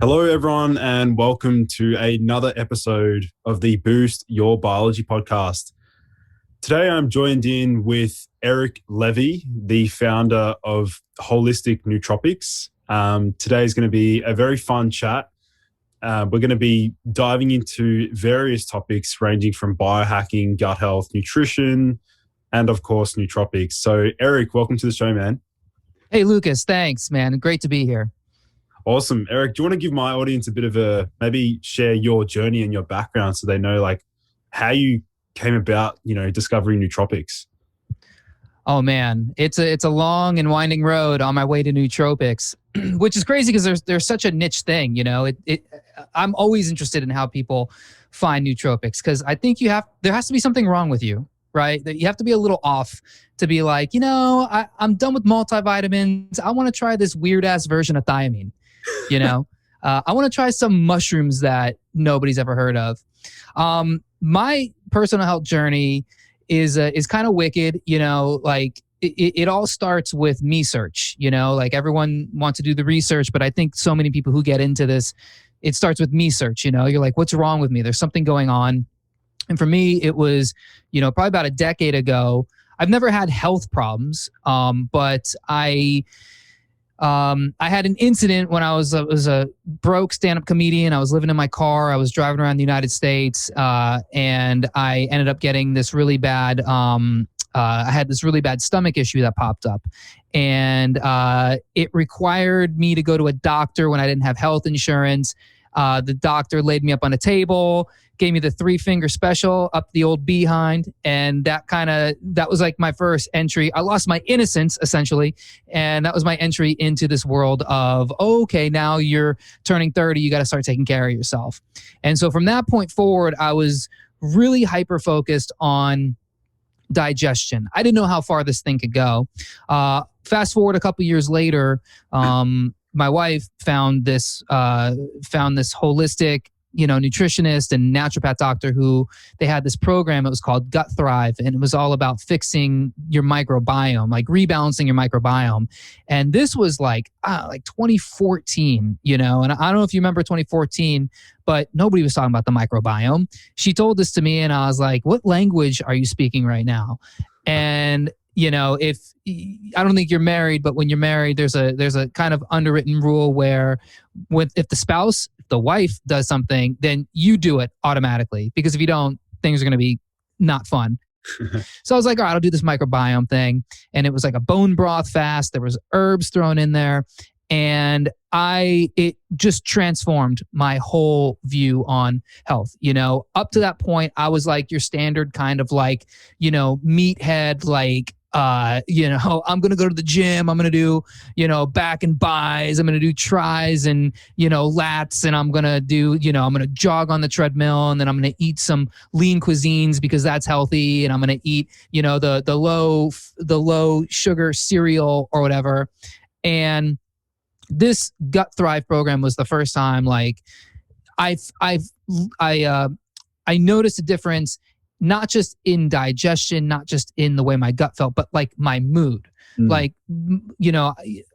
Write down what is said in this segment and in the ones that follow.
Hello, everyone, and welcome to another episode of the Boost Your Biology podcast. Today, I'm joined in with Erik Levi, the founder of Holistic Nootropics. Today is going to be a very fun chat. We're going to be diving into various topics ranging from biohacking, gut health, nutrition, and of course, nootropics. So, Erik, welcome to the show, man. Hey, Lucas. Thanks, man. Great to be here. Awesome. Erik, do you want to give my audience a bit of maybe share your journey and your background so they know like how you came about, discovering nootropics? Oh man, it's a long and winding road on my way to nootropics, which is crazy because there's such a niche thing, I'm always interested in how people find nootropics because I think there has to be something wrong with you, right? That you have to be a little off to be like, I'm done with multivitamins. I want to try this weird ass version of thiamine. I want to try some mushrooms that nobody's ever heard of. My personal health journey is kind of wicked. It all starts with me search. Like everyone wants to do the research, but I think so many people who get into this, it starts with me search. You're like, what's wrong with me? There's something going on. And for me, it was, probably about a decade ago. I've never had health problems, but I had an incident when I was a broke stand-up comedian. I was living in my car. I was driving around the United States, and I ended up getting this really bad. I had this really bad stomach issue that popped up, and it required me to go to a doctor when I didn't have health insurance. The doctor laid me up on a table, gave me the 3-finger special up the old behind. And that was like my first entry. I lost my innocence essentially. And that was my entry into this world of, okay, now you're turning 30, you got to start taking care of yourself. And so from that point forward, I was really hyper-focused on digestion. I didn't know how far this thing could go. Fast forward a couple years later, my wife found this holistic, nutritionist and naturopath doctor who they had this program. It was called Gut Thrive, and it was all about fixing your microbiome, like rebalancing your microbiome. And this was like 2014, and I don't know if you remember 2014, but nobody was talking about the microbiome. She told this to me, and I was like, "What language are you speaking right now?" And if I don't think you're married, but when you're married, there's a kind of underwritten rule where if the wife does something, then you do it automatically, because if you don't, things are going to be not fun. So I was like, all right, I'll do this microbiome thing. And it was like a bone broth fast. There was herbs thrown in there. And it just transformed my whole view on health. Up to that point, I was like your standard kind of like, meathead, like, I'm going to go to the gym. I'm going to do, back and buys. I'm going to do tries and, lats. And I'm going to do, I'm going to jog on the treadmill, and then I'm going to eat some lean cuisines because that's healthy. And I'm going to eat, the low sugar cereal or whatever. And this Gut Thrive program was the first time like I noticed a difference, not just in digestion, not just in the way my gut felt, but like my mood. Like,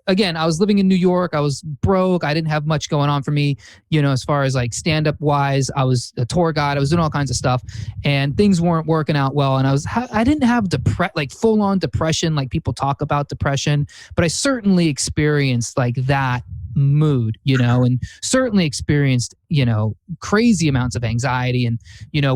again, I was living in New York. I was broke. I didn't have much going on for me, as far as like stand-up wise. I was a tour guide. I was doing all kinds of stuff, and things weren't working out well. And I didn't have like full-on depression, like people talk about depression, but I certainly experienced like that mood, and certainly experienced, crazy amounts of anxiety. And,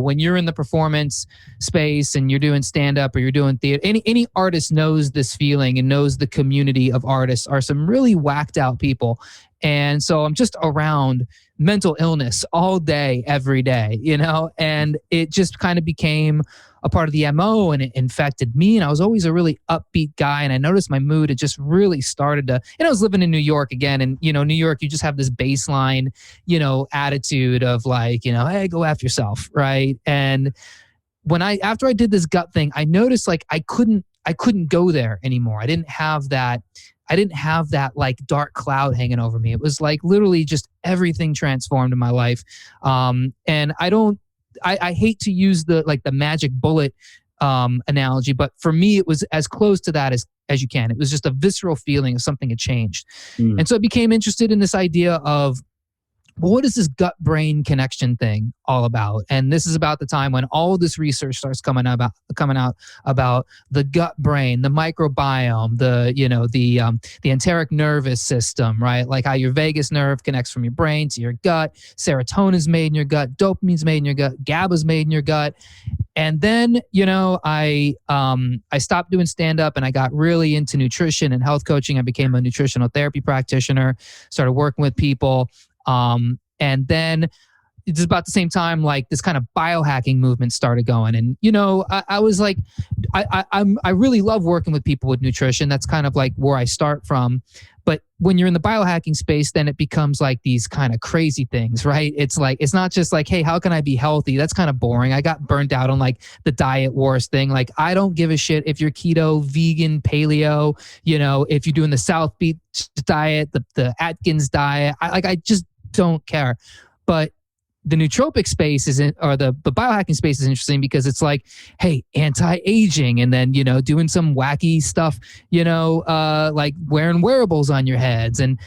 when you're in the performance space and you're doing stand-up or you're doing theater, any artist knows this feeling and knows the community of artists are some really whacked out people. And so I'm just around mental illness all day, every day, and it just kind of became a part of the MO, and it infected me. And I was always a really upbeat guy. And I noticed my mood, it just really started to, and I was living in New York again. And, New York, you just have this baseline, attitude of like, hey, go after yourself. Right. And after I did this gut thing, I noticed like I couldn't go there anymore. I didn't have that like dark cloud hanging over me. It was like literally just everything transformed in my life. And I hate to use the magic bullet analogy, but for me, it was as close to that as you can. It was just a visceral feeling of something had changed. And so I became interested in this idea of well, what is this gut-brain connection thing all about? And this is about the time when all this research starts coming out about the gut brain, the microbiome, the enteric nervous system, right? Like how your vagus nerve connects from your brain to your gut. Serotonin's made in your gut, dopamine's made in your gut, GABA's made in your gut. And then, I stopped doing stand-up and I got really into nutrition and health coaching. I became a nutritional therapy practitioner, started working with people. And then it's about the same time, like this kind of biohacking movement started going. And, I was like, I really love working with people with nutrition. That's kind of like where I start from. But when you're in the biohacking space, then it becomes like these kind of crazy things, right? It's like, it's not just like, hey, how can I be healthy? That's kind of boring. I got burnt out on like the diet wars thing. Like, I don't give a shit if you're keto, vegan, paleo, if you're doing the South Beach diet, the Atkins diet, I just don't care. But the nootropic space or the biohacking space is interesting because it's like, hey, anti-aging, and then, doing some wacky stuff, like wearing wearables on your heads and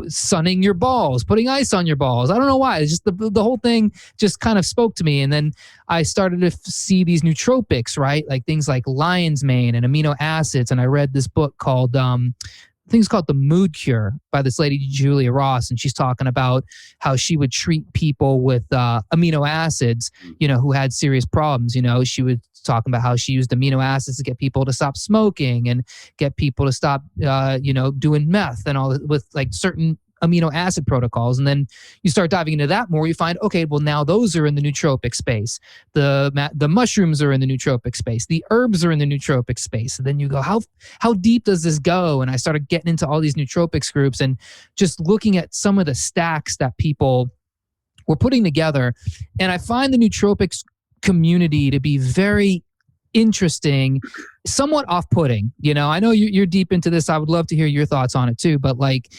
sunning your balls, putting ice on your balls. I don't know why. It's just the whole thing just kind of spoke to me. And then I started to see these nootropics, right? Like things like lion's mane and amino acids. And I read this book called I think it's called The Mood Cure by this lady, Julia Ross. And she's talking about how she would treat people with amino acids, who had serious problems. She was talking about how she used amino acids to get people to stop smoking and get people to stop, doing meth and all with like certain amino acid protocols. And then you start diving into that more, you find, okay, well, now those are in the nootropic space. The mushrooms are in the nootropic space. The herbs are in the nootropic space. And then you go, how deep does this go? And I started getting into all these nootropics groups and just looking at some of the stacks that people were putting together. And I find the nootropics community to be very interesting, somewhat off-putting. I know you're deep into this. I would love to hear your thoughts on it too. But like,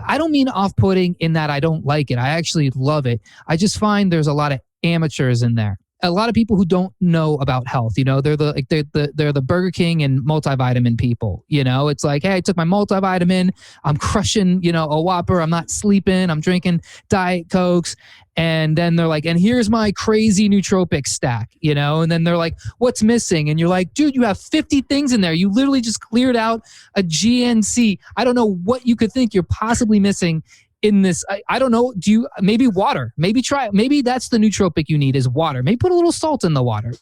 I don't mean off-putting in that I don't like it. I actually love it. I just find there's a lot of amateurs in there. A lot of people who don't know about health. They're the Burger King and multivitamin people. It's like, hey, I took my multivitamin. I'm crushing, a Whopper. I'm not sleeping. I'm drinking Diet Cokes. And then they're like, and here's my crazy nootropic stack, and then they're like, what's missing? And you're like, dude, you have 50 things in there. You literally just cleared out a GNC. I don't know what you could think you're possibly missing in this. I don't know. Maybe water, maybe that's the nootropic you need is water. Maybe put a little salt in the water,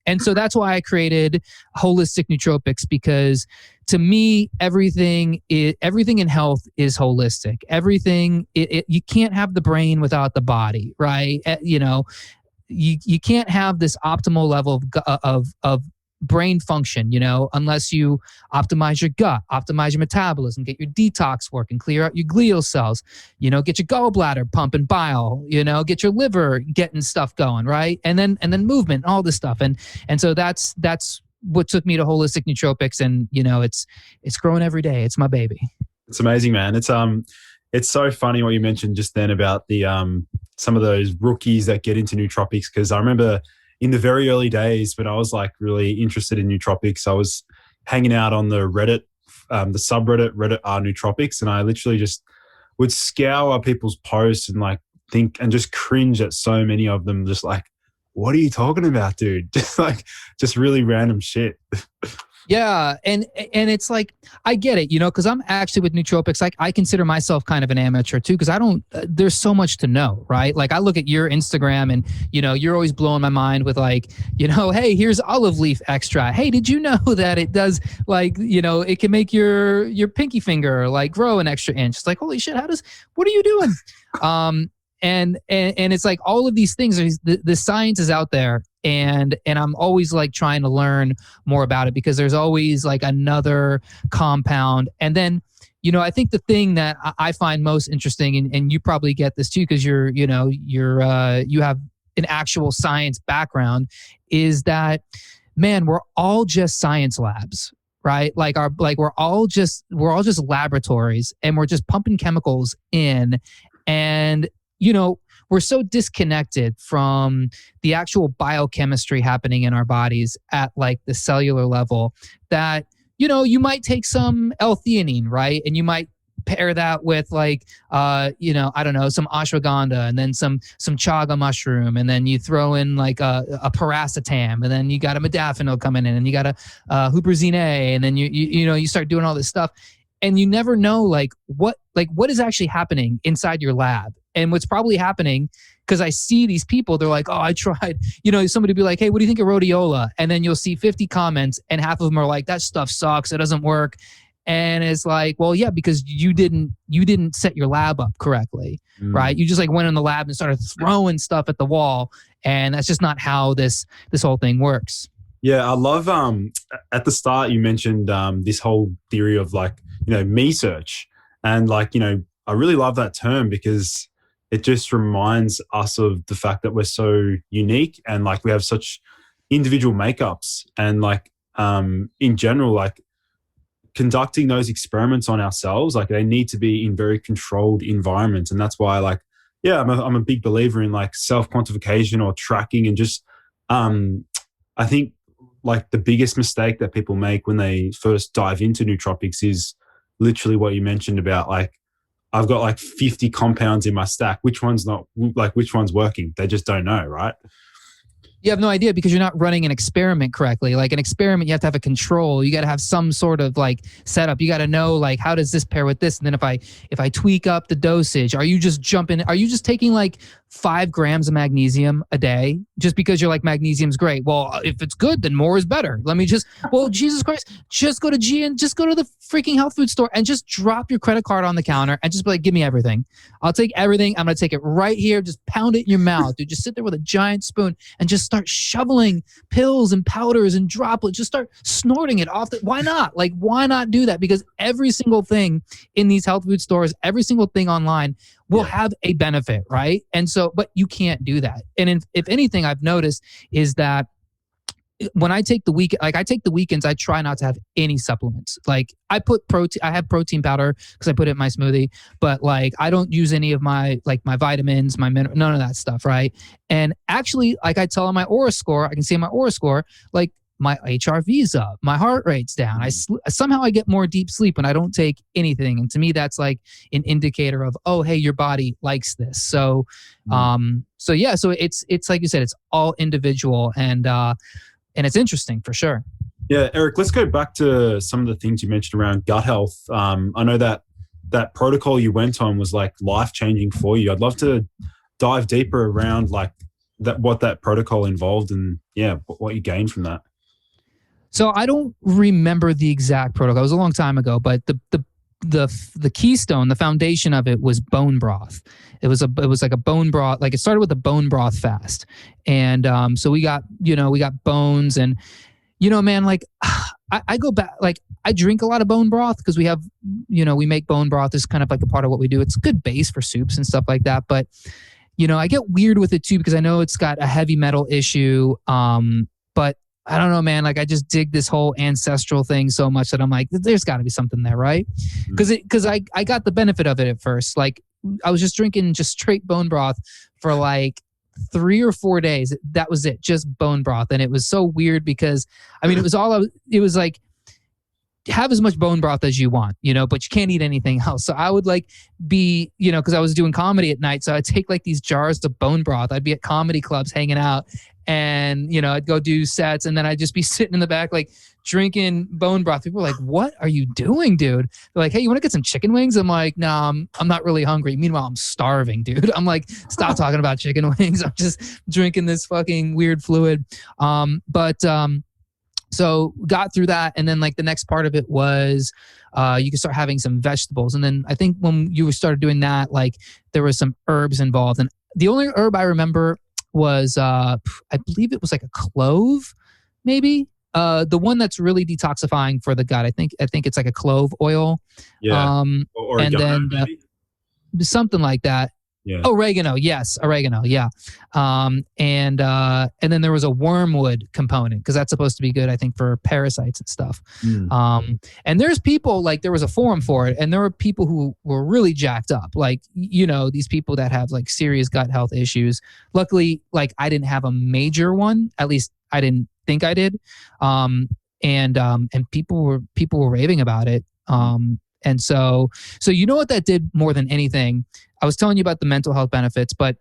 and so that's why I created holistic nootropics, because to me, everything in health is holistic. Everything, you can't have the brain without the body, right? You can't have this optimal level of brain function, unless you optimize your gut, optimize your metabolism, get your detox working, clear out your glial cells, get your gallbladder pumping bile, get your liver getting stuff going, right? And then movement, all this stuff. And so that's what took me to holistic nootropics, and it's growing every day. It's my baby. It's amazing, man. It's so funny what you mentioned just then about the some of those rookies that get into nootropics, because I remember in the very early days when I was like really interested in nootropics, I was hanging out on the Reddit, the subreddit Reddit r nootropics, and I literally just would scour people's posts and like think and just cringe at so many of them, just like, what are you talking about, dude? Just really random shit. Yeah. And it's like, I get it, because I'm actually with nootropics. Like, I consider myself kind of an amateur too, because there's so much to know, right? Like, I look at your Instagram and, you're always blowing my mind with like, hey, here's olive leaf extract. Hey, did you know that it does like, it can make your pinky finger like grow an extra inch? It's like, holy shit, what are you doing? And it's like all of these things, the science is out there, and I'm always like trying to learn more about it, because there's always like another compound. And then, I think the thing that I find most interesting, and you probably get this too, because you have an actual science background, is that, man, we're all just science labs. Right? We're all just laboratories, and we're just pumping chemicals in, and we're so disconnected from the actual biochemistry happening in our bodies at like the cellular level that, you might take some L-theanine, right? And you might pair that with like, I don't know, some ashwagandha and then some chaga mushroom. And then you throw in like a paracetam, and then you got a modafinil coming in, and you got a huperzine. And then you start doing all this stuff, and you never know what is actually happening inside your lab. And what's probably happening, because I see these people, they're like, oh, I tried, somebody be like, hey, what do you think of rhodiola? And then you'll see 50 comments and half of them are like, that stuff sucks. It doesn't work. And it's like, well, yeah, because you didn't set your lab up correctly, right? You just like went in the lab and started throwing stuff at the wall. And that's just not how this whole thing works. Yeah, I love, at the start, you mentioned this whole theory of like, me search. And like, I really love that term because it just reminds us of the fact that we're so unique and like we have such individual makeups, and like in general, like conducting those experiments on ourselves, like they need to be in very controlled environments. And that's why like, yeah, I'm a big believer in like self-quantification or tracking, and just I think like the biggest mistake that people make when they first dive into nootropics is literally what you mentioned about like, I've got like 50 compounds in my stack. Which one's working? They just don't know, right? You have no idea because you're not running an experiment correctly. Like an experiment, you have to have a control. You got to have some sort of like setup. You got to know like, how does this pair with this? And then if I tweak up the dosage, are you just taking like 5 grams of magnesium a day just because you're like, magnesium's great? Well, if it's good, then more is better. Jesus Christ, just go to just go to the freaking health food store and just drop your credit card on the counter and just be like, give me everything. I'll take everything. I'm going to take it right here. Just pound it in your mouth, dude. Just sit there with a giant spoon and just start shoveling pills and powders and droplets. Just start snorting it off. Why not? Like, why not do that? Because every single thing in these health food stores, every single thing online will have a benefit, right? And so, but you can't do that. And if anything, I've noticed is that when I take the weekends, I try not to have any supplements. Like I have protein powder because I put it in my smoothie, but like I don't use any of my vitamins, none of that stuff, right? And actually, like I tell on my Aura score, I can see on my Aura score, like my HRV's up, my heart rate's down. Somehow I get more deep sleep when I don't take anything. And to me, that's like an indicator of, oh, hey, your body likes this. So, so it's like you said, it's all individual, and it's interesting for sure. Yeah, Eric, let's go back to some of the things you mentioned around gut health. I know that protocol you went on was like life-changing for you. I'd love to dive deeper around like what that protocol involved, and what you gained from that. So I don't remember the exact protocol. It was a long time ago, but the keystone, the foundation of it was bone broth. It was like a bone broth. Like it started with a bone broth fast, and so we got bones, and man, like I go back, like I drink a lot of bone broth because we have we make bone broth as kind of like a part of what we do. It's a good base for soups and stuff like that, but I get weird with it too because I know it's got a heavy metal issue, but I don't know, man. Like I just dig this whole ancestral thing so much that I'm like, there's got to be something there, right? Because I got the benefit of it at first. Like I was just drinking just straight bone broth for like 3 or 4 days. That was it, just bone broth, and it was so weird because it was like, have as much bone broth as you want, but you can't eat anything else. So I would like be, because I was doing comedy at night, so I'd take like these jars of bone broth. I'd be at comedy clubs hanging out, and I'd go do sets, and then I'd just be sitting in the back like drinking bone broth. People were like, "What are you doing, dude?" They're like, "Hey, you want to get some chicken wings?" I'm like, "No, I'm not really hungry." Meanwhile, I'm starving, dude. I'm like, "Stop talking about chicken wings." I'm just drinking this fucking weird fluid. So got through that, and then like the next part of it was you could start having some vegetables, and then I think when you started doing that, like there was some herbs involved, and the only herb I remember was I believe it was like a clove, maybe the one that's really detoxifying for the gut. I think it's like a clove oil, or and then maybe? Something like that. Yeah. Oregano, yes, oregano, yeah. And then there was a wormwood component because that's supposed to be good, I think, for parasites and stuff. And there's people, like there was a forum for it, and there were people who were really jacked up, like these people that have like serious gut health issues. Luckily, like I didn't have a major one, at least I didn't think I did. And people were raving about it. And so you know what that did more than anything? I was telling you about the mental health benefits, but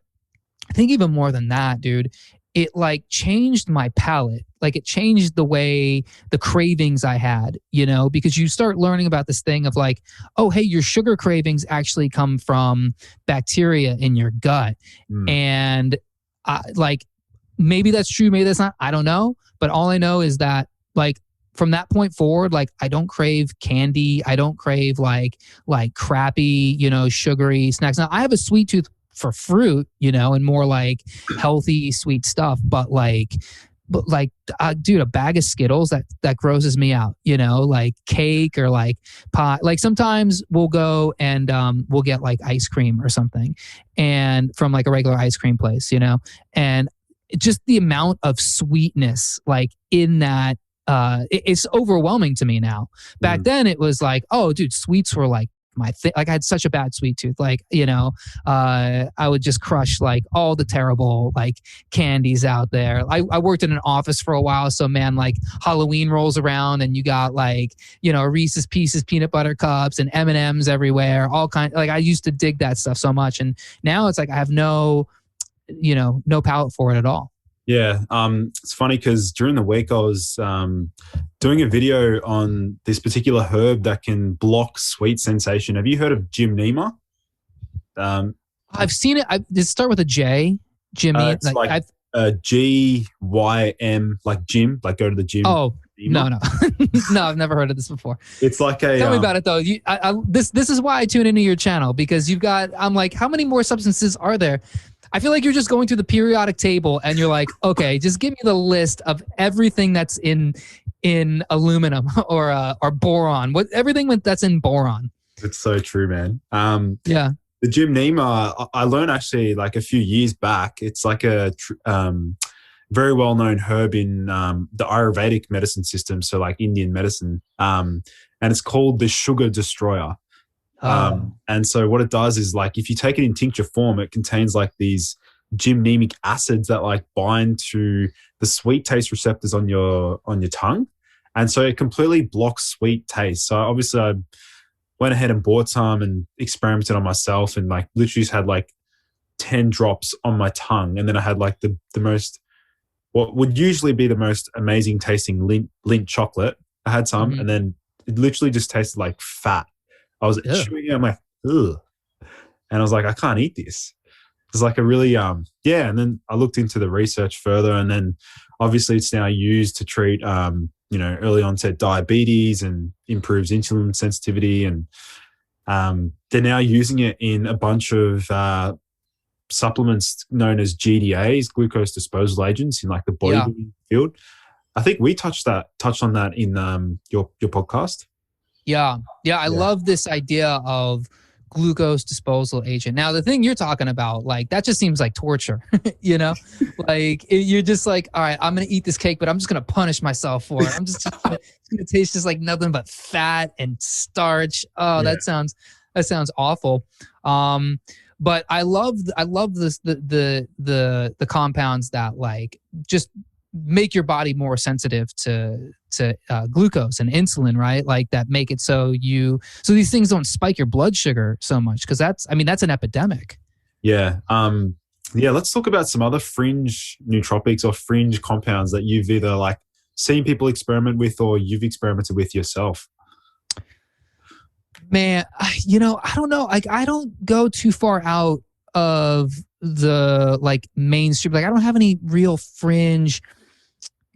I think even more than that, dude, it like changed my palate. Like it changed the way the cravings I had, you know, because you start learning about this thing of like, oh, hey, your sugar cravings actually come from bacteria in your gut. And like, maybe that's true, maybe that's not, I don't know. But all I know is that like from that point forward, like I don't crave candy. I don't crave like crappy, you know, sugary snacks. Now I have a sweet tooth for fruit, you know, and more like healthy, sweet stuff. But dude, a bag of Skittles that grosses me out, you know, like cake or like pie. Like sometimes we'll go and we'll get like ice cream or something, and from like a regular ice cream place, you know, and just the amount of sweetness like in that. It's overwhelming to me now. Back then it was like, oh, dude, sweets were like my thing. Like I had such a bad sweet tooth. Like, you know, I would just crush like all the terrible like candies out there. I worked in an office for a while. So man, like Halloween rolls around and you got like, you know, Reese's Pieces peanut butter cups and M&Ms everywhere. All kind. Like I used to dig that stuff so much. And now it's like I have no palate for it at all. Yeah, it's funny because during the week I was doing a video on this particular herb that can block sweet sensation. Have you heard of Gymnema? I've seen it. Does it start with a J? Gymnema? It's like Gym, like gym, like go to the gym. Oh, no. No, I've never heard of this before. It's like a... Tell me about it though. This is why I tune into your channel, because I'm like, how many more substances are there? I feel like you're just going through the periodic table and you're like, okay, just give me the list of everything that's in aluminum or boron. Everything that's in boron. It's so true, man. Yeah. The Gymnema, I learned actually like a few years back. It's like a very well-known herb in the Ayurvedic medicine system, so like Indian medicine. And it's called the sugar destroyer. And so what it does is like if you take it in tincture form, it contains like these gymnemic acids that like bind to the sweet taste receptors on your tongue, and so it completely blocks sweet taste. So obviously I went ahead and bought some and experimented on myself, and like literally just had like 10 drops on my tongue, and then I had like the most, what would usually be the most amazing tasting lint chocolate. I had some, and then it literally just tasted like fat. I was chewing it, I'm like, ugh. And I was like, I can't eat this. It's like a really, and then I looked into the research further, and then obviously it's now used to treat, early onset diabetes and improves insulin sensitivity. And they're now using it in a bunch of supplements known as GDAs, glucose disposal agents, in like the bodybuilding field. I think we touched on that in your podcast. Yeah. I love this idea of glucose disposal agent. Now, the thing you're talking about, like, that just seems like torture, you know? Like, you're just like, all right, I'm going to eat this cake, but I'm just going to punish myself for it. I'm just it's going to taste just like nothing but fat and starch. Oh, that sounds awful. But I love this, the compounds that like just make your body more sensitive to glucose and insulin, right? Like that make it so these things don't spike your blood sugar so much, because that's an epidemic. Yeah. Let's talk about some other fringe nootropics or fringe compounds that you've either like seen people experiment with or you've experimented with yourself. Man, I don't know. Like, I don't go too far out of the like mainstream. Like, I don't have any real fringe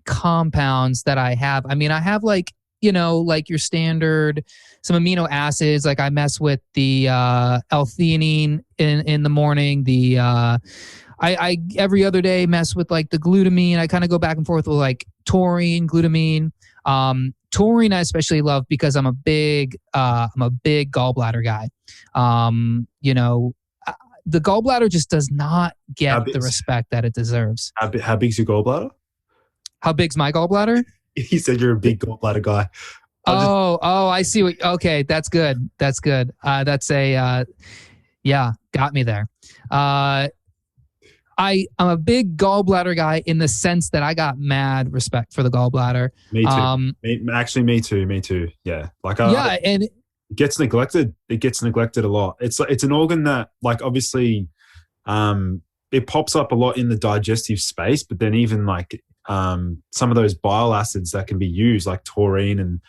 compounds that I have. I mean, I have like, like your standard, some amino acids. Like I mess with the L-theanine in the morning. The I every other day mess with like the glutamine. I kind of go back and forth with like taurine, glutamine. Taurine I especially love because I'm a big gallbladder guy. The gallbladder just does not get the respect that it deserves. How big's your gallbladder? How big's my gallbladder? You said you're a big gallbladder guy. I see. Okay, that's good. That's got me there. I'm a big gallbladder guy in the sense that I got mad respect for the gallbladder. Me too. Me too. Yeah. it gets neglected. It gets neglected a lot. It's an organ that, like, obviously, it pops up a lot in the digestive space, but then even like some of those bile acids that can be used, like taurine and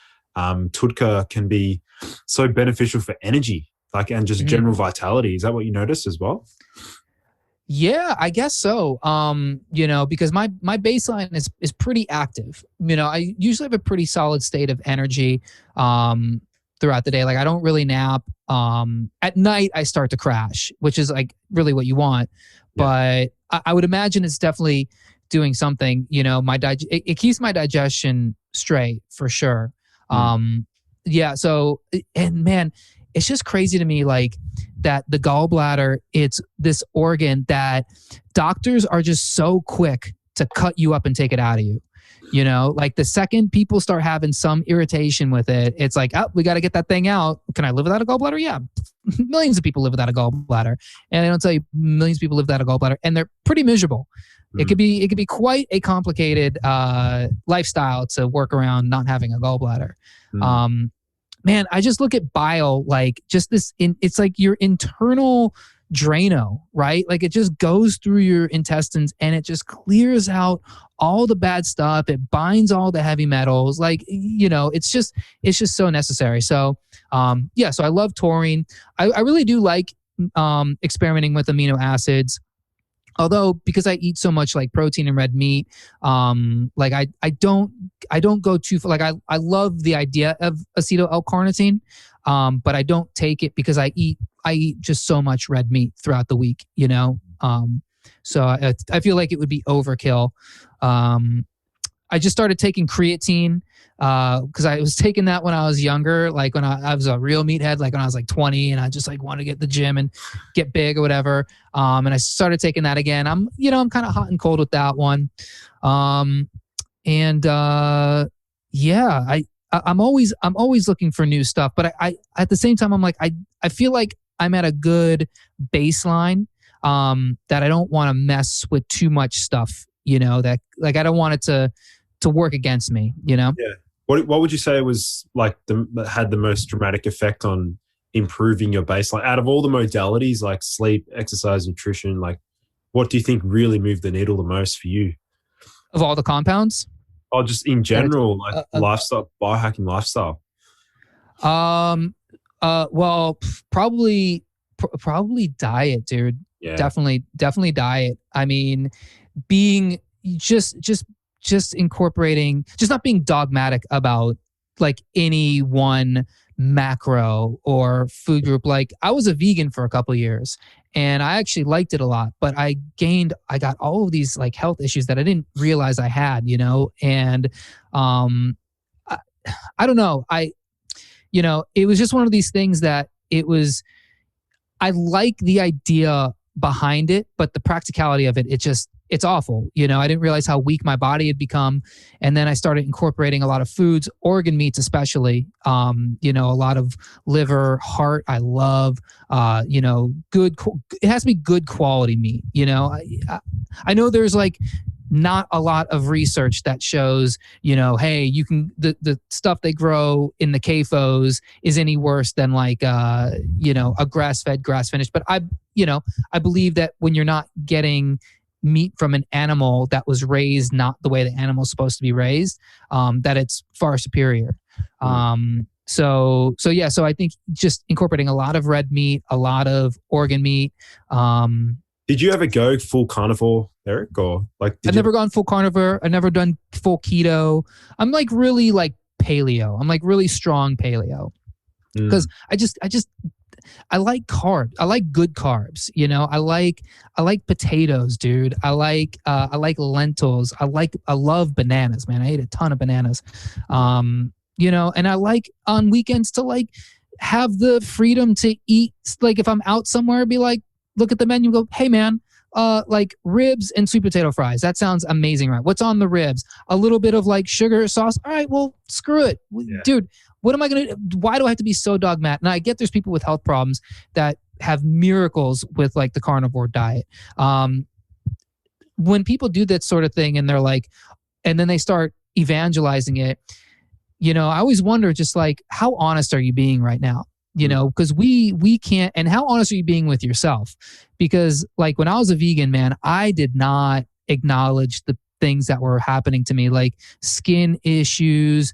TUDCA, can be so beneficial for energy, like, and just general vitality. Is that what you noticed as well? Yeah, I guess so. Because my baseline is pretty active. I usually have a pretty solid state of energy throughout the day. Like, I don't really nap. At night I start to crash, which is like really what you want. Yeah. But I would imagine it's definitely doing something. It keeps my digestion straight for sure. Yeah. So, and man, it's just crazy to me, like, that the gallbladder, it's this organ that doctors are just so quick to cut you up and take it out of you. Like, the second people start having some irritation with it, it's like, oh, we got to get that thing out. Can I live without a gallbladder? Yeah. Millions of people live without a gallbladder. And they don't tell you millions of people live without a gallbladder, and they're pretty miserable. It could be quite a complicated lifestyle to work around not having a gallbladder. Man, I just look at bile like just this, it's like your internal Drano, right? Like, it just goes through your intestines and it just clears out all the bad stuff. It binds all the heavy metals. Like, it's just so necessary. So, so I love taurine. I really do like experimenting with amino acids. Although, because I eat so much like protein and red meat, like I don't go too far. Like, I love the idea of acetyl L-carnitine, but I don't take it because I eat just so much red meat throughout the week, so I feel like it would be overkill. I just started taking creatine because I was taking that when I was younger, like when I was a real meathead, like when I was like 20, and I just like wanted to get in the gym and get big or whatever. And I started taking that again. I'm kind of hot and cold with that one. I'm always looking for new stuff, but I at the same time, I'm like, I feel like I'm at a good baseline that I don't want to mess with too much stuff, that, like, I don't want it to work against me, Yeah. What would you say was like that had the most dramatic effect on improving your baseline out of all the modalities, like sleep, exercise, nutrition? Like, what do you think really moved the needle the most for you? Of all the compounds? Oh, just in general, like lifestyle, biohacking lifestyle. Well, probably diet, dude. Yeah. Definitely diet. I mean, being just incorporating, just not being dogmatic about like any one macro or food group. Like, I was a vegan for a couple of years and I actually liked it a lot, but I got all of these like health issues that I didn't realize I had, and I don't know. It was just one of these things that I like the idea behind it, but the practicality of it, it's awful. I didn't realize how weak my body had become. And then I started incorporating a lot of foods, organ meats especially, a lot of liver, heart. I love, it has to be good quality meat. I know there's like not a lot of research that shows, hey, you can, the stuff they grow in the CAFOs is any worse than like, a grass-fed, grass-finished. But I believe that when you're not getting meat from an animal that was raised not the way the animal's supposed to be raised, that it's far superior. So I think just incorporating a lot of red meat, a lot of organ meat. Did you ever go full carnivore, Erik, or like? I've never gone full carnivore. I've never done full keto. I'm like really like paleo. I'm like really strong paleo because I like carbs. I like good carbs. I like potatoes, dude. I like lentils. I love bananas, man. I ate a ton of bananas. And I like on weekends to like have the freedom to eat. Like, if I'm out somewhere, be like, look at the menu and go, hey man, like ribs and sweet potato fries. That sounds amazing, right? What's on the ribs? A little bit of like sugar sauce. All right, well, screw it. Yeah. Dude, what am I going to, why do I have to be so dogmatic? And I get there's people with health problems that have miracles with like the carnivore diet. When people do that sort of thing and they're like, and then they start evangelizing it, I always wonder just like, how honest are you being right now? you know, because we can't. And how honest are you being with yourself? Because like when I was a vegan, man, I did not acknowledge the things that were happening to me, like skin issues,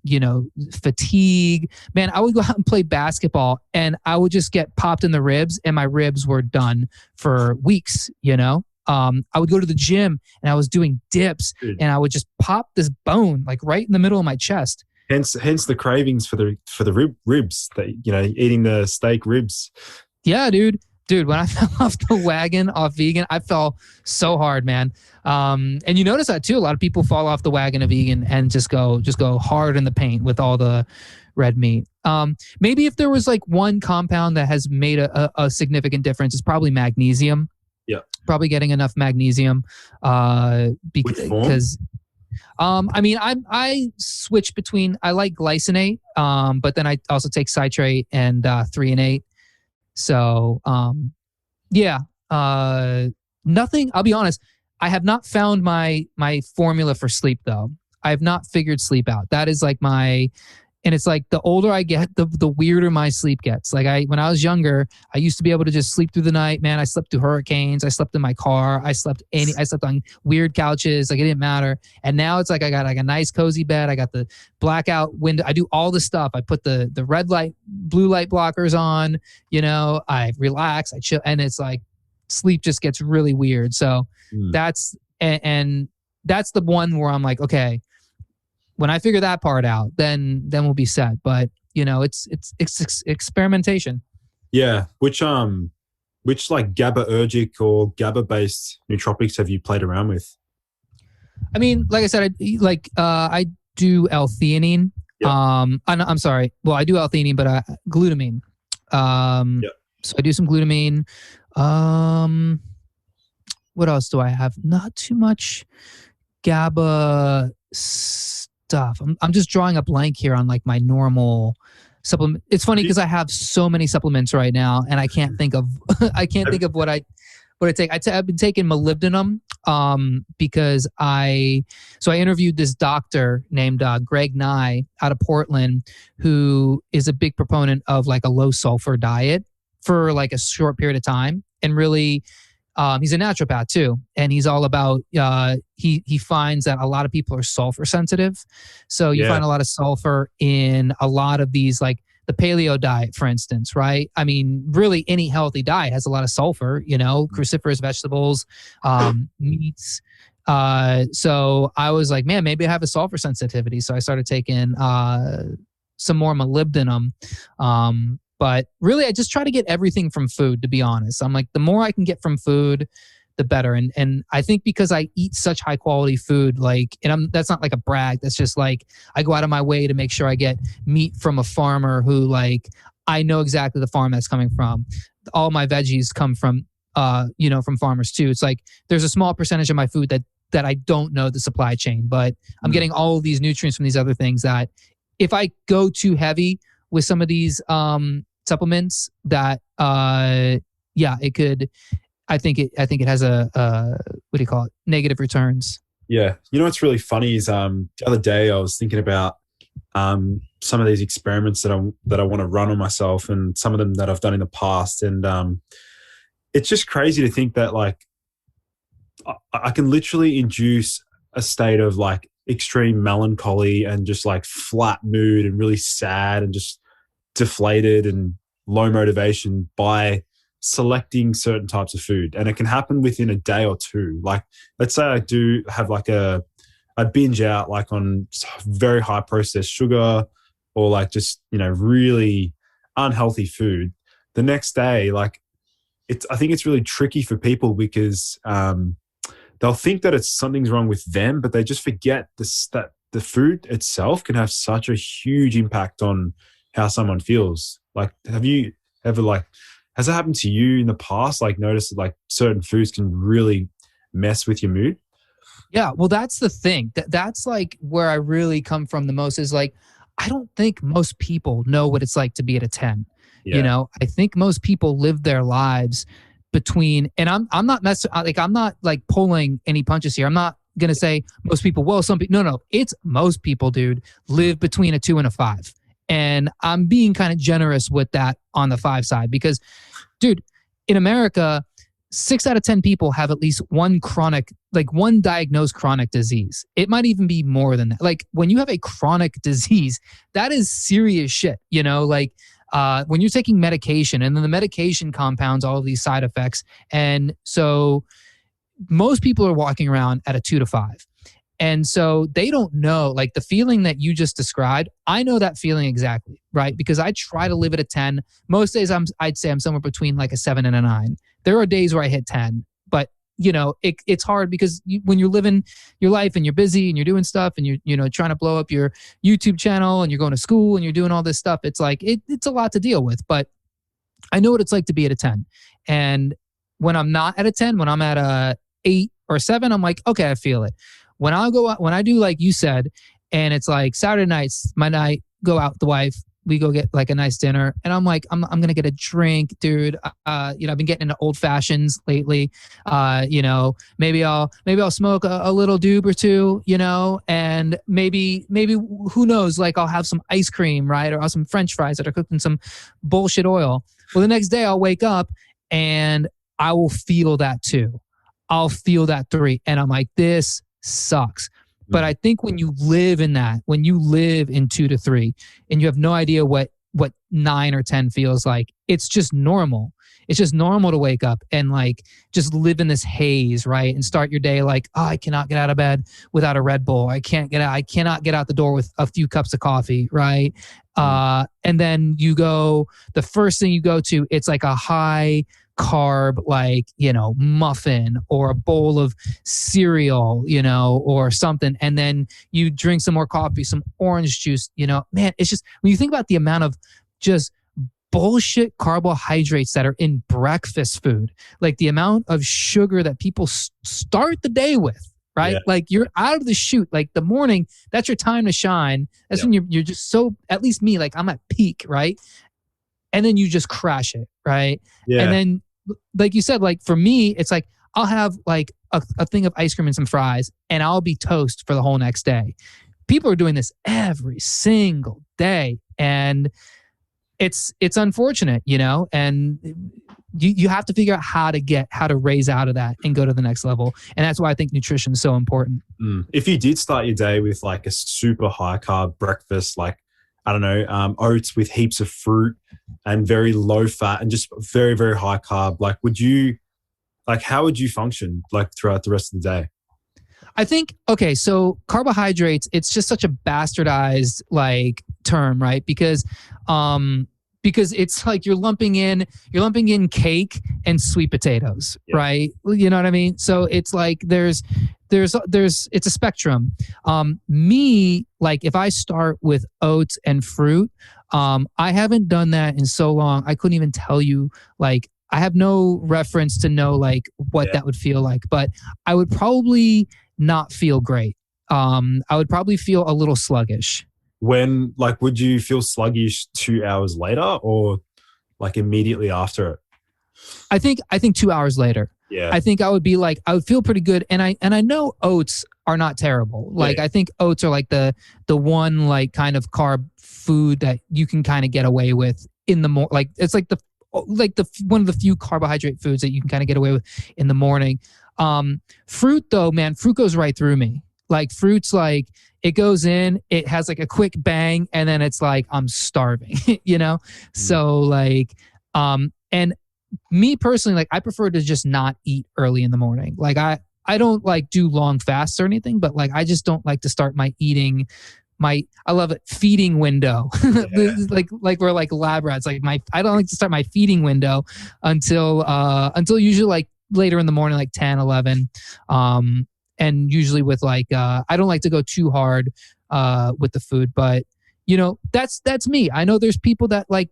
you know, fatigue. Man, I would go out and play basketball and I would just get popped in the ribs and my ribs were done for weeks, you know? I would go to the gym and I was doing dips and I would just pop this bone like right in the middle of my chest. Hence the cravings for the ribs, that, you know, eating the steak ribs. Yeah, dude, when I fell off the wagon off vegan, I fell so hard, man. And you notice that too. A lot of people fall off the wagon of vegan and just go hard in the paint with all the red meat. Maybe if there was like one compound that has made a significant difference, it's probably magnesium. Yeah. Probably getting enough magnesium. Because I mean, I switch between, I like glycinate, but then I also take citrate and 3-and-8. So, yeah, nothing, I'll be honest. I have not found my formula for sleep though. I have not figured sleep out. That is like and it's like the older I get, the weirder my sleep gets. Like when I was younger, I used to be able to just sleep through the night, man. I slept through hurricanes. I slept in my car. I slept on weird couches. Like it didn't matter. And now it's like, I got like a nice cozy bed. I got the blackout window. I do all the stuff. I put the red light, blue light blockers on, you know, I relax, I chill. And it's like sleep just gets really weird. So that's the one where I'm like, okay, when I figure that part out, then we'll be set. But you know, it's experimentation. Yeah. Which like GABAergic or GABA-based nootropics have you played around with? I mean, like I said, I do L-theanine. Yep. I'm sorry. Well, I do L-theanine, but glutamine. Yep. So I do some glutamine. What else do I have? Not too much GABA stuff. I'm just drawing a blank here on like my normal supplement. It's funny because I have so many supplements right now, and I can't think of what I take. I've been taking molybdenum because I interviewed this doctor named Greg Nye out of Portland, who is a big proponent of like a low sulfur diet for like a short period of time, and really. He's a naturopath too, and he's all about. He finds that a lot of people are sulfur sensitive, so you find a lot of sulfur in a lot of these, like the paleo diet, for instance, right? I mean, really, any healthy diet has a lot of sulfur. You know, cruciferous vegetables, meats. So I was like, man, maybe I have a sulfur sensitivity. So I started taking some more molybdenum. But really, I just try to get everything from food, to be honest. I'm like, the more I can get from food, the better. And I think because I eat such high quality food, like, and that's not like a brag. That's just like, I go out of my way to make sure I get meat from a farmer who, like, I know exactly the farm that's coming from. All my veggies come from, from farmers too. It's like, there's a small percentage of my food that I don't know the supply chain, but I'm getting all of these nutrients from these other things that if I go too heavy with some of these supplements, that it could. I think it has a what do you call it? Negative returns. Yeah, you know what's really funny is the other day I was thinking about some of these experiments that I want to run on myself, and some of them that I've done in the past, and it's just crazy to think that like I can literally induce a state of like extreme melancholy and just like flat mood and really sad and just deflated and low motivation by selecting certain types of food. And it can happen within a day or two. Like, let's say I do have like I binge out like on very high processed sugar or like just, really unhealthy food. The next day, like I think it's really tricky for people because they'll think that something's wrong with them, but they just forget that the food itself can have such a huge impact on how someone feels. Like, have you ever has it happened to you in the past? Like, noticed that like certain foods can really mess with your mood? Yeah, well, that's the thing. That's like where I really come from the most is like, I don't think most people know what it's like to be at a 10. Yeah. I think most people live their lives between, and I'm not I'm not like pulling any punches here. I'm not going to say most people, well, some people, no, it's most people, dude, live between a 2 and a 5. And I'm being kind of generous with that on the 5 side because, dude, in America, 6 out of 10 people have at least one diagnosed chronic disease. It might even be more than that. Like when you have a chronic disease, that is serious shit, you know, like when you're taking medication and then the medication compounds all of these side effects. And so most people are walking around at a 2 to 5. And so they don't know, like the feeling that you just described, I know that feeling exactly, right? Because I try to live at a 10. Most days I'd say I'm somewhere between like a 7 and a 9. There are days where I hit 10, but you know, it's hard because when you're living your life and you're busy and you're doing stuff and you're trying to blow up your YouTube channel and you're going to school and you're doing all this stuff, it's like, it's a lot to deal with, but I know what it's like to be at a 10. And when I'm not at a 10, when I'm at a 8 or 7, I'm like, okay, I feel it. When I go out, when I do like you said, and it's like Saturday nights, my night, go out with the wife, we go get like a nice dinner, and I'm like, I'm gonna get a drink, dude. I've been getting into old fashions lately. Maybe I'll smoke a little doob or two, and maybe who knows, like I'll have some ice cream, right, or I'll have some French fries that are cooked in some bullshit oil. Well, the next day I'll wake up and I will feel that too. I'll feel that 3, and I'm like, this sucks. But I think when you live in that, when you live in 2 to 3 and you have no idea what 9 or 10 feels like, it's just normal. It's just normal to wake up and like just live in this haze, right? And start your day like, oh, I cannot get out of bed without a Red Bull. I cannot get out the door with a few cups of coffee, right? And then the first thing you go to, it's like a high carb, like, muffin or a bowl of cereal, or something. And then you drink some more coffee, some orange juice, man, it's just, when you think about the amount of just bullshit carbohydrates that are in breakfast food, like the amount of sugar that people start the day with, right? Yeah. Like you're out of the chute, like the morning, that's your time to shine. That's when you're just so, at least me, like I'm at peak, right? And then you just crash it, right? Yeah. And then, like you said, like for me, it's like I'll have like a thing of ice cream and some fries and I'll be toast for the whole next day. People are doing this every single day. And it's unfortunate, and you have to figure out how to raise out of that and go to the next level. And that's why I think nutrition is so important. If you did start your day with like a super high carb breakfast, like, I don't know, oats with heaps of fruit and very low fat and just very, very high carb, like how would you function like throughout the rest of the day? I think, okay, so carbohydrates, it's just such a bastardized like term, right? Because it's like you're lumping in cake and sweet potatoes, right? You know what I mean? So it's like it's a spectrum. Me, like if I start with oats and fruit, I haven't done that in so long. I couldn't even tell you, like, I have no reference to know like what that would feel like, but I would probably not feel great. I would probably feel a little sluggish. When, like, would you feel sluggish 2 hours later or like immediately after it? I think 2 hours later. Yeah. I think I would be like, I would feel pretty good. And I know oats are not terrible. Like, I think oats are like the one like kind of carb food that you can kind of get away with in the morning. Like it's like the one of the few carbohydrate foods that you can kind of get away with in the morning. Fruit though, man, fruit goes right through me. Like fruit's like, it goes in, it has like a quick bang, and then it's like, I'm starving, So like, and me personally, like I prefer to just not eat early in the morning. Like I don't like do long fasts or anything, but like, I just don't like to start my eating, I love it, feeding window. like we're like lab rats. Like I don't like to start my feeding window until usually like later in the morning, like 10, 11. And usually with like, I don't like to go too hard with the food, but that's me. I know there's people that like,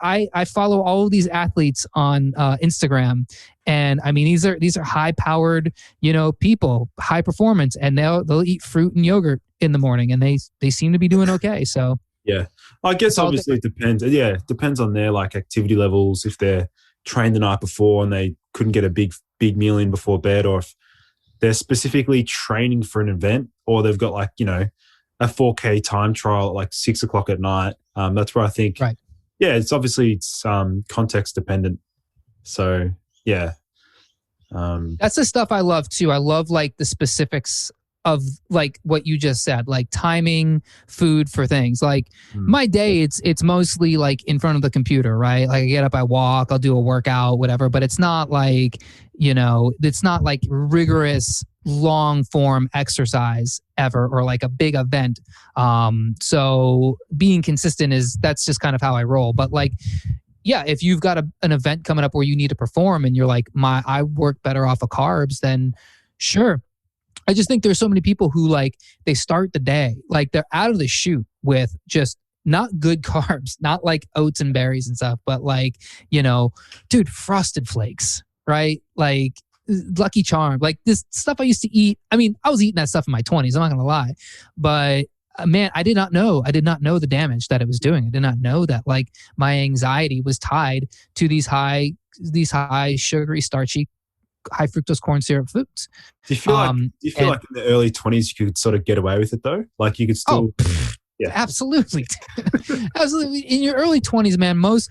I follow all of these athletes on Instagram, and I mean, these are high powered, people, high performance, and they'll eat fruit and yogurt in the morning, and they seem to be doing okay. So yeah, I guess obviously it depends. Yeah, it depends on their like activity levels. If they're trained the night before and they couldn't get a big meal in before bed, or if they're specifically training for an event, or they've got like, a 4K time trial at like 6 o'clock at night. That's where I think, Right. yeah, it's context dependent. So yeah. That's the stuff I love too. I love like the specifics of like what you just said, like timing food for things. Like my day, it's mostly like in front of the computer, right? Like I get up, I walk, I'll do a workout, whatever, but it's not like, it's not like rigorous long form exercise ever or like a big event. So being consistent that's just kind of how I roll. But like, yeah, if you've got an event coming up where you need to perform and you're like, I work better off of carbs, then sure. I just think there's so many people who like, they start the day, like they're out of the chute with just not good carbs, not like oats and berries and stuff, but like, dude, Frosted Flakes, right? Like Lucky Charm, like this stuff I used to eat. I mean, I was eating that stuff in my 20s, I'm not going to lie, but man, I did not know the damage that it was doing. I did not know that like my anxiety was tied to these high sugary, starchy, high fructose corn syrup foods. Do you feel like in the early 20s you could sort of get away with it though? Like you could still yeah, absolutely. Absolutely. In your early 20s, man, most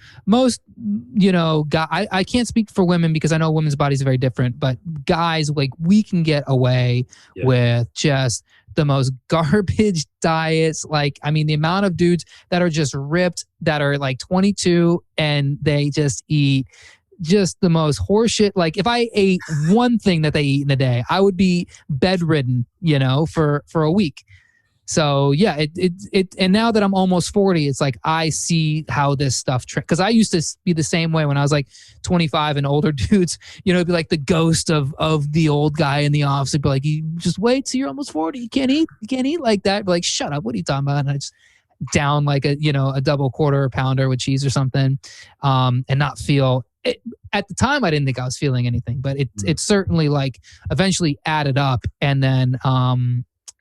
guys, I can't speak for women because I know women's bodies are very different, but guys, like we can get away with just the most garbage diets. Like, I mean, the amount of dudes that are just ripped, that are like 22 and they just eat just the most horseshit. Like if I ate one thing that they eat in a day, I would be bedridden, for a week. So yeah, and now that I'm almost 40, it's like I see how this stuff because I used to be the same way when I was like 25 and older dudes, it'd be like the ghost of the old guy in the office. It'd be like, you just wait till you're almost 40. You can't eat like that. Be like, shut up. What are you talking about? And I just down like a double quarter pounder with cheese or something, and not feel it. At the time, I didn't think I was feeling anything, but it certainly like eventually added up. And then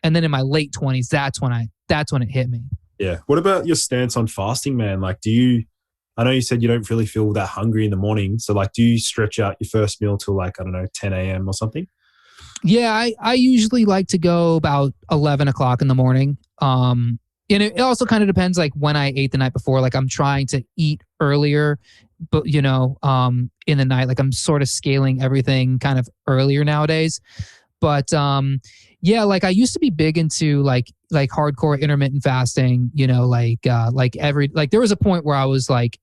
in my late 20s, that's when it hit me. Yeah. What about your stance on fasting, man? Like, I know you said you don't really feel that hungry in the morning. So like, do you stretch out your first meal till like, I don't know, 10 a.m. or something? Yeah, I usually like to go about 11 o'clock in the morning. And it also kind of depends like when I ate the night before. Like I'm trying to eat earlier, but in the night, like I'm sort of scaling everything kind of earlier nowadays. But yeah, like I used to be big into like hardcore intermittent fasting, like there was a point where I was like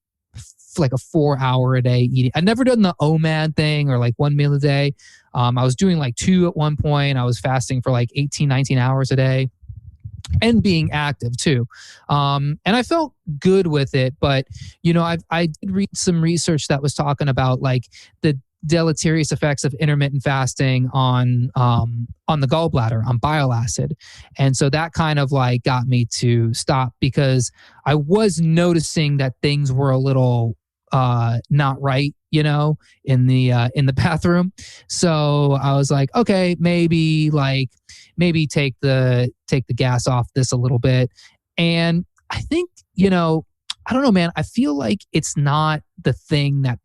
a 4-hour a day eating. I'd never done the OMAD thing or like one meal a day. I was doing like 2 at one point. I was fasting for like 18, 19 hours a day and being active too. And I felt good with it, but I did read some research that was talking about like the deleterious effects of intermittent fasting on the gallbladder, on bile acid. And so that kind of like got me to stop because I was noticing that things were a little not right, in the bathroom. So I was like, okay, maybe take the gas off this a little bit. And I think, I don't know, man. I feel like it's not the thing that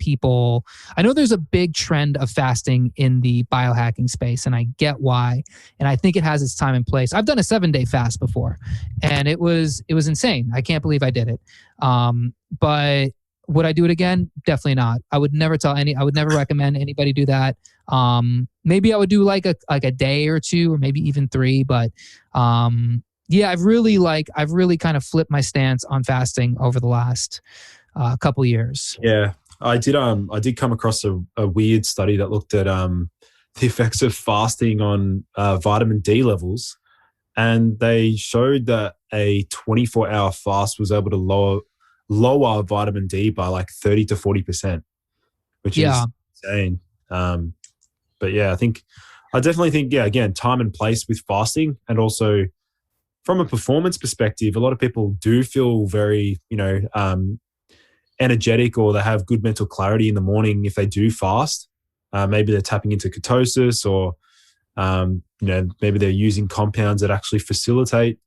I know there's a big trend of fasting in the biohacking space, and I get why. And I think it has its time and place. I've done a 7-day fast before, and it was insane. I can't believe I did it. But would I do it again? Definitely not. I would never recommend anybody do that. Maybe I would do like a day or two, or maybe even 3, but, yeah, I've really kind of flipped my stance on fasting over the last couple years. Yeah, I did come across a weird study that looked at the effects of fasting on vitamin D levels, and they showed that a 24-hour fast was able to lower vitamin D by like 30 to 40%, which is insane. But yeah, I definitely think, yeah, again, time and place with fasting, and also from a performance perspective, a lot of people do feel very, energetic, or they have good mental clarity in the morning if they do fast. Maybe they're tapping into ketosis, or, maybe they're using compounds that actually facilitate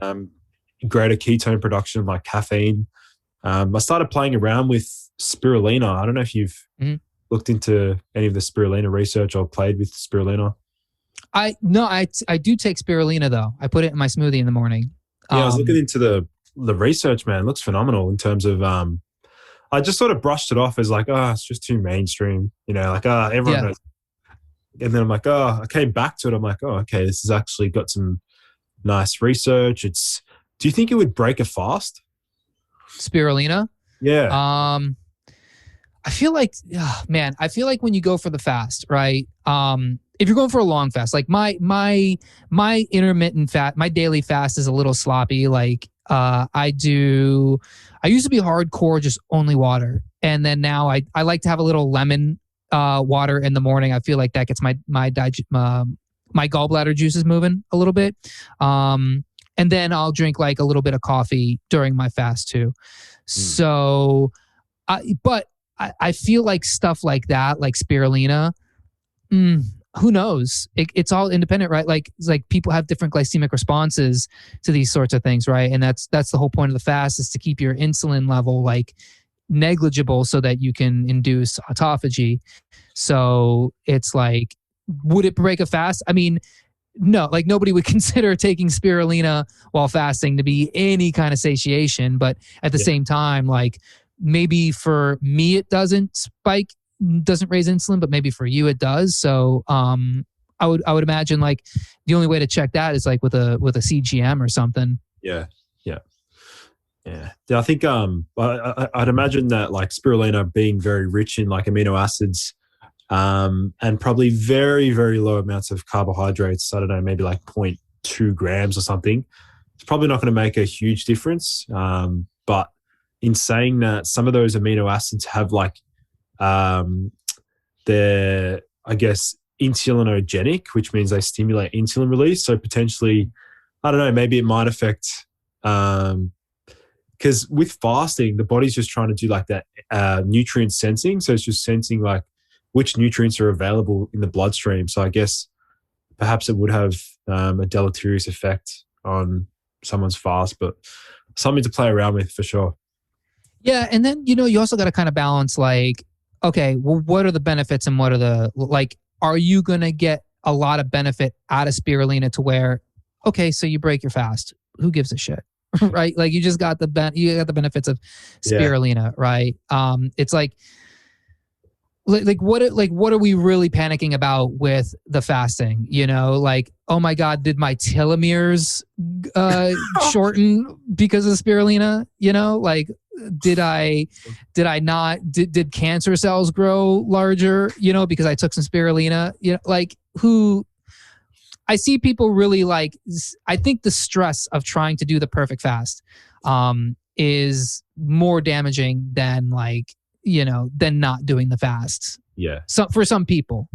greater ketone production like caffeine. I started playing around with spirulina. I don't know if you've looked into any of the spirulina research or played with spirulina. I do take spirulina though. I put it in my smoothie in the morning. Yeah, I was looking into the research, man. It looks phenomenal in terms of I just sort of brushed it off as like, it's just too mainstream, like everyone knows. And then I'm like, I came back to it. I'm like, okay, this has actually got some nice research. Do you think it would break a fast? Spirulina? Yeah. I feel like, I feel like when you go for the fast, right? If you're going for a long fast, like my intermittent fast, my daily fast is a little sloppy. Like, I used to be hardcore, just only water. And then now I like to have a little lemon, water in the morning. I feel like that gets my gallbladder juices moving a little bit. And then I'll drink like a little bit of coffee during my fast too. So, but I feel like stuff like that, like spirulina, who knows? It's all independent, right? Like, it's like people have different glycemic responses to these sorts of things, right? And that's the whole point of the fast, is to keep your insulin level like negligible so that you can induce autophagy. So it's like, would it break a fast? I mean, no, like nobody would consider taking spirulina while fasting to be any kind of satiation. But at the same time, like maybe for me, it doesn't raise insulin, but maybe for you it does. So I would imagine like the only way to check that is like with a CGM or something. Yeah. I think I'd imagine that like spirulina being very rich in like amino acids, and probably very, very low amounts of carbohydrates. I don't know, maybe like 0.2 grams or something. It's probably not going to make a huge difference. But in saying that, some of those amino acids have like they're, I guess, insulinogenic, which means they stimulate insulin release. So potentially, I don't know, maybe it might affect, because with fasting, the body's just trying to do like that nutrient sensing. So it's just sensing like which nutrients are available in the bloodstream. So I guess perhaps it would have a deleterious effect on someone's fast, but something to play around with for sure. Yeah. And then, you also got to kind of balance like, okay, well, what are the benefits and what are the, like, are you going to get a lot of benefit out of spirulina to where, okay, so you break your fast. Who gives a shit? Right? Like you just got the benefits of spirulina, right? It's like what are we really panicking about with the fasting? Like, oh my God, did my telomeres shorten because of spirulina? Like, did cancer cells grow larger, because I took some spirulina? Like I see people really like, I think the stress of trying to do the perfect fast is more damaging than like, than not doing the fast. Yeah. So for some people,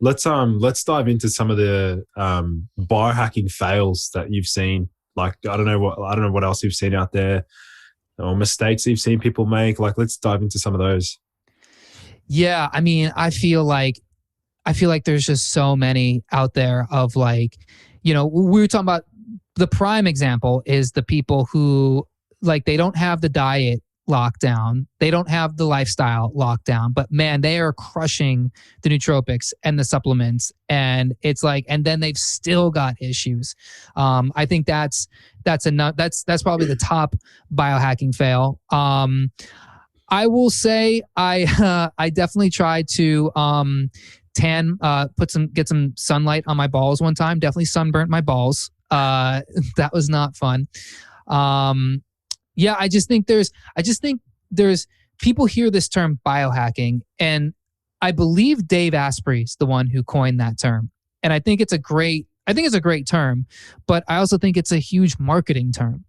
Let's dive into some of the biohacking fails that you've seen. Like, I don't know what else you've seen out there, or mistakes you've seen people make. Like, let's dive into some of those. Yeah. I mean, I feel like there's just so many out there of like, we were talking about the prime example is the people who like, they don't have the diet lockdown. They don't have the lifestyle lockdown, but man, they are crushing the nootropics and the supplements. And it's like, and then they've still got issues. I think that's enough. That's probably the top biohacking fail. I will say I definitely tried to, get some sunlight on my balls one time. Definitely sunburnt my balls. That was not fun. Yeah, I just think there's people hear this term biohacking, and I believe Dave Asprey's the one who coined that term. And I think it's a great term, but I also think it's a huge marketing term.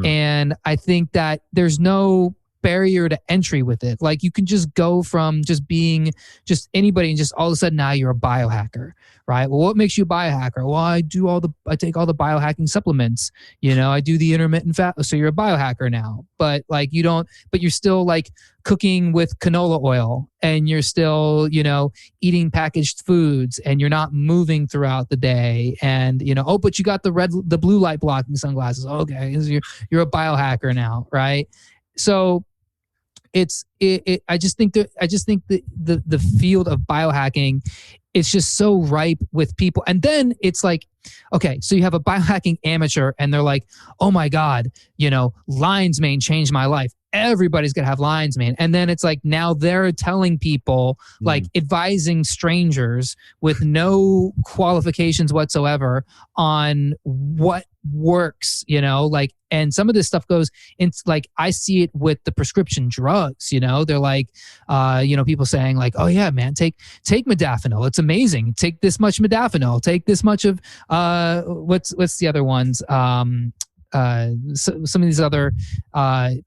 And I think that there's no barrier to entry with it. Like you can just go from just being just anybody and just all of a sudden now you're a biohacker, right? Well, what makes you a biohacker? Well, I take all the biohacking supplements, I do the intermittent fast. So you're a biohacker now, but like but you're still like cooking with canola oil and you're still, eating packaged foods and you're not moving throughout the day. And, but you got the blue light blocking sunglasses. Okay. You're a biohacker now. Right. So I just think the field of biohacking, it's just so ripe with people. And then it's like, okay, so you have a biohacking amateur and they're like, oh my God, lion's mane changed my life. Everybody's gonna have lion's mane. And then it's like, now they're telling people, like advising strangers with no qualifications whatsoever on what works, and some of this stuff goes into, like, I see it with the prescription drugs, they're like, people saying like, oh yeah, man, take modafinil. It's amazing. Take this much modafinil, take this much of, what's the other ones? Some of these other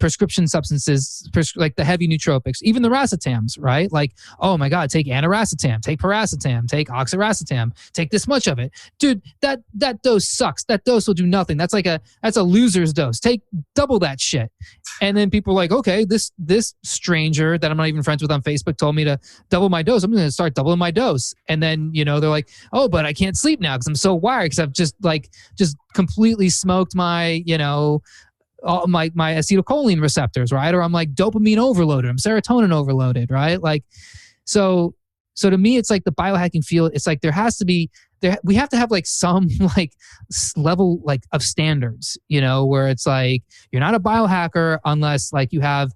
prescription substances, like the heavy nootropics, even the racetams, right? Like, oh my God, take aniracetam, take paracetam, take oxiracetam, take this much of it. Dude, that dose sucks. That dose will do nothing. That's a loser's dose. Take double that shit. And then people are like, okay, this stranger that I'm not even friends with on Facebook told me to double my dose. I'm going to start doubling my dose. And then, they're like, oh, but I can't sleep now because I'm so wired because I've just completely smoked my, all my acetylcholine receptors, right? Or I'm like dopamine overloaded, I'm serotonin overloaded, right? Like, so to me, it's like the biohacking field, it's like we have to have like some like level like of standards, where it's like, you're not a biohacker unless like you have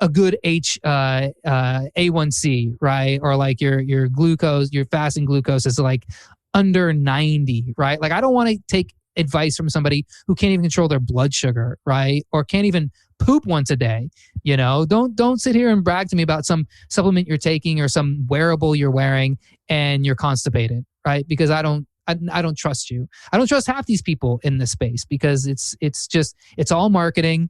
a good A1C, right? Or like your glucose, your fasting glucose is like under 90, right? Like, I don't want to take advice from somebody who can't even control their blood sugar, right? Or can't even poop once a day. Don't sit here and brag to me about some supplement you're taking or some wearable you're wearing and you're constipated, right? Because I don't trust you. I don't trust half these people in this space because it's all marketing.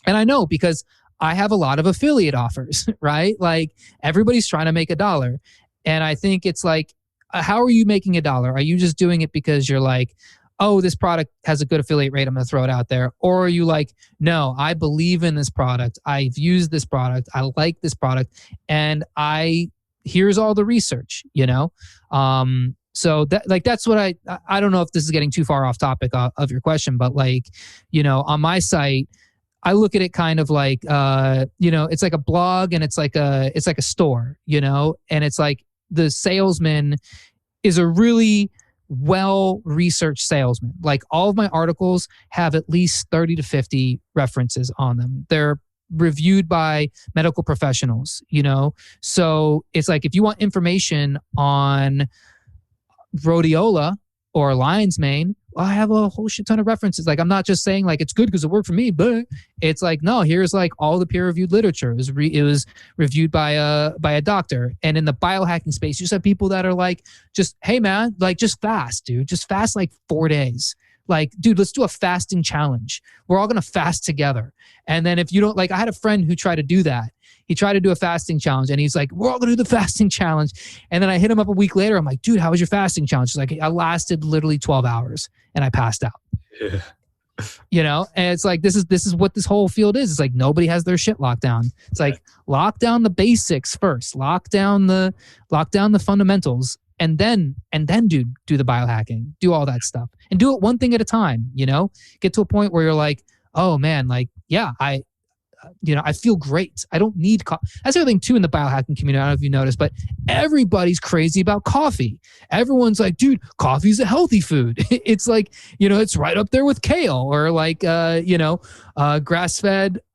And I know because I have a lot of affiliate offers, right? Like, everybody's trying to make $1. And I think it's like, how are you making $1? Are you just doing it because you're like, oh, this product has a good affiliate rate, I'm going to throw it out there? Or are you like, no, I believe in this product. I've used this product. I like this product. And here's all the research, So that's what I don't know if this is getting too far off topic of your question, but like, on my site, I look at it kind of like, it's like a blog and it's like a store, and it's like the salesman is a really well-researched salesman. Like, all of my articles have at least 30 to 50 references on them. They're reviewed by medical professionals, So it's like, if you want information on rhodiola or lion's mane, I have a whole shit ton of references. Like, I'm not just saying like it's good because it worked for me, but it's like, no, here's like all the peer-reviewed literature. It was reviewed by a doctor. And in the biohacking space, you just have people that are like, just, hey man, like, just fast, dude. Just fast like 4 days. Like, dude, let's do a fasting challenge. We're all going to fast together. And then if you don't, like, I had a friend who tried to do that. He tried to do a fasting challenge and he's like, we're all going to do the fasting challenge. And then I hit him up a week later. I'm like, dude, how was your fasting challenge? He's like, I lasted literally 12 hours and I passed out. Yeah. And it's like, this is what this whole field is. It's like, nobody has their shit locked down. It's like, lock down the basics first, lock down the fundamentals. And then do the biohacking, do all that stuff and do it one thing at a time, get to a point where you're like, oh man, like, yeah, I feel great. I don't need coffee. That's the other thing too in the biohacking community. I don't know if you noticed, but everybody's crazy about coffee. Everyone's like, dude, coffee's a healthy food. It's like, it's right up there with kale or like, grass-fed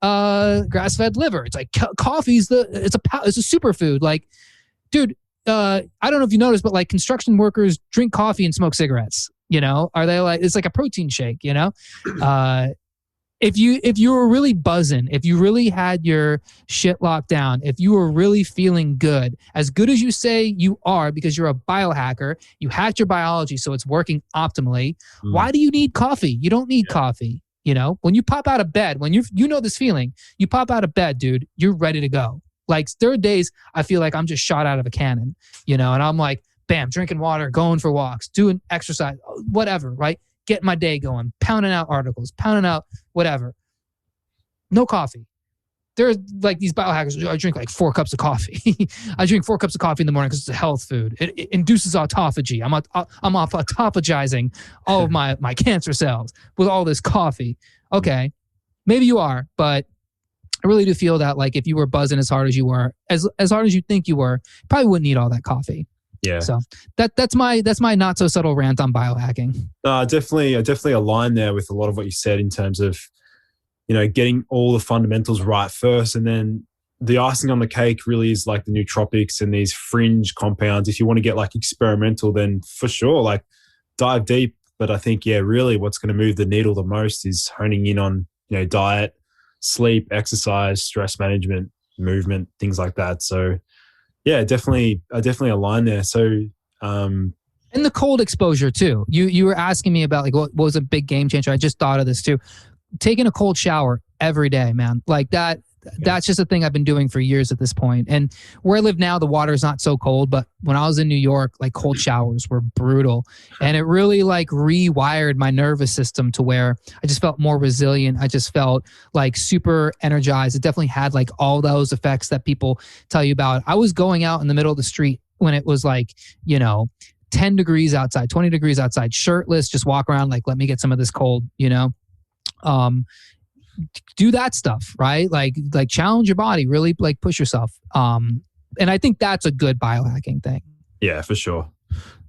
liver. It's like coffee's it's a superfood. Like, dude, I don't know if you noticed, but like construction workers drink coffee and smoke cigarettes. Are they like, it's like a protein shake, If you were really buzzing, if you really had your shit locked down, if you were really feeling good as you say you are because you're a biohacker, you hacked your biology so it's working optimally, why do you need coffee? You don't need coffee. When you pop out of bed, when you know this feeling, you pop out of bed, dude, you're ready to go. Like, there are days I feel like I'm just shot out of a cannon, and I'm like, bam, drinking water, going for walks, doing exercise, whatever, right? Getting my day going, pounding out articles, pounding out whatever. No coffee. There's like these biohackers, I drink like 4 cups of coffee. I drink 4 cups of coffee in the morning because it's a health food. It induces autophagy. I'm off autophagizing all of my cancer cells with all this coffee. Okay, maybe you are, but I really do feel that like if you were buzzing as hard as you were, as hard as you think you were, probably wouldn't need all that coffee. Yeah. So that's my not so subtle rant on biohacking. I definitely align there with a lot of what you said in terms of, getting all the fundamentals right first, and then the icing on the cake really is like the nootropics and these fringe compounds. If you want to get like experimental, then for sure, like dive deep. But I think, really what's going to move the needle the most is honing in on, diet, sleep, exercise, stress management, movement, things like that. So yeah, I definitely align there. So, and the cold exposure too. You were asking me about like what was a big game changer. I just thought of this too. Taking a cold shower every day, man. Like that. That's just a thing I've been doing for years at this point. And where I live now, the water's not so cold, but when I was in New York, like cold showers were brutal. And it really like rewired my nervous system to where I just felt more resilient. I just felt like super energized. It definitely had like all those effects that people tell you about. I was going out in the middle of the street when it was like, 10 degrees outside, 20 degrees outside, shirtless, just walk around like, let me get some of this cold, do that stuff, right? Like challenge your body, really like push yourself. And I think that's a good biohacking thing. Yeah, for sure.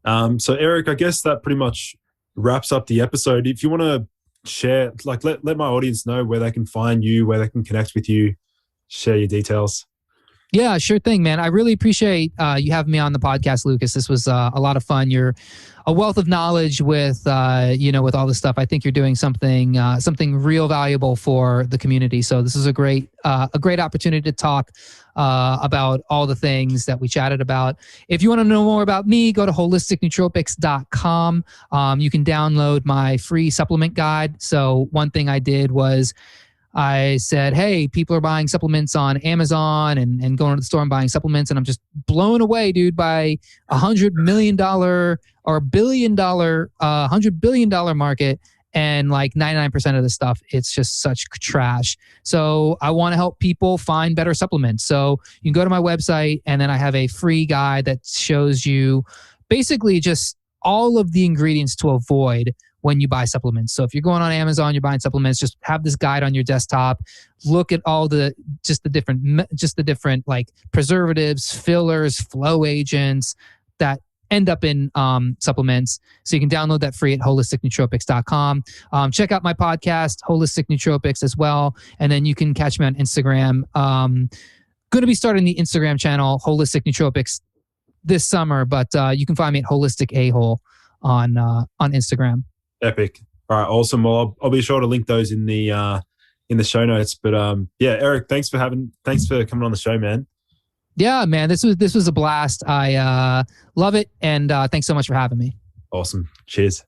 So Erik, I guess that pretty much wraps up the episode. If you want to share, like let my audience know where they can find you, where they can connect with you, share your details. Yeah, sure thing, man. I really appreciate you having me on the podcast, Lucas. This was a lot of fun. You're a wealth of knowledge with, with all this stuff. I think you're doing something real valuable for the community. So this is a great opportunity to talk about all the things that we chatted about. If you want to know more about me, go to holisticnootropics.com. You can download my free supplement guide. So one thing I did was I said, hey, people are buying supplements on Amazon and going to the store and buying supplements. And I'm just blown away, dude, by $100 million or $1 billion, $100 billion market. And like 99% of the stuff, it's just such trash. So I want to help people find better supplements. So you can go to my website and then I have a free guide that shows you basically just all of the ingredients to avoid when you buy supplements. So if you're going on Amazon, you're buying supplements, just have this guide on your desktop. Look at all the different like preservatives, fillers, flow agents that end up in supplements. So you can download that free at holisticnootropics.com. Check out my podcast, Holistic Nootropics, as well. And then you can catch me on Instagram. Going to be starting the Instagram channel, Holistic Nootropics, this summer, but you can find me at Holistic A-Hole on Instagram. Epic. All right, awesome. Well, I'll be sure to link those in the show notes. But Erik, thanks for coming on the show, man. Yeah, man, this was a blast. I love it, and thanks so much for having me. Awesome. Cheers.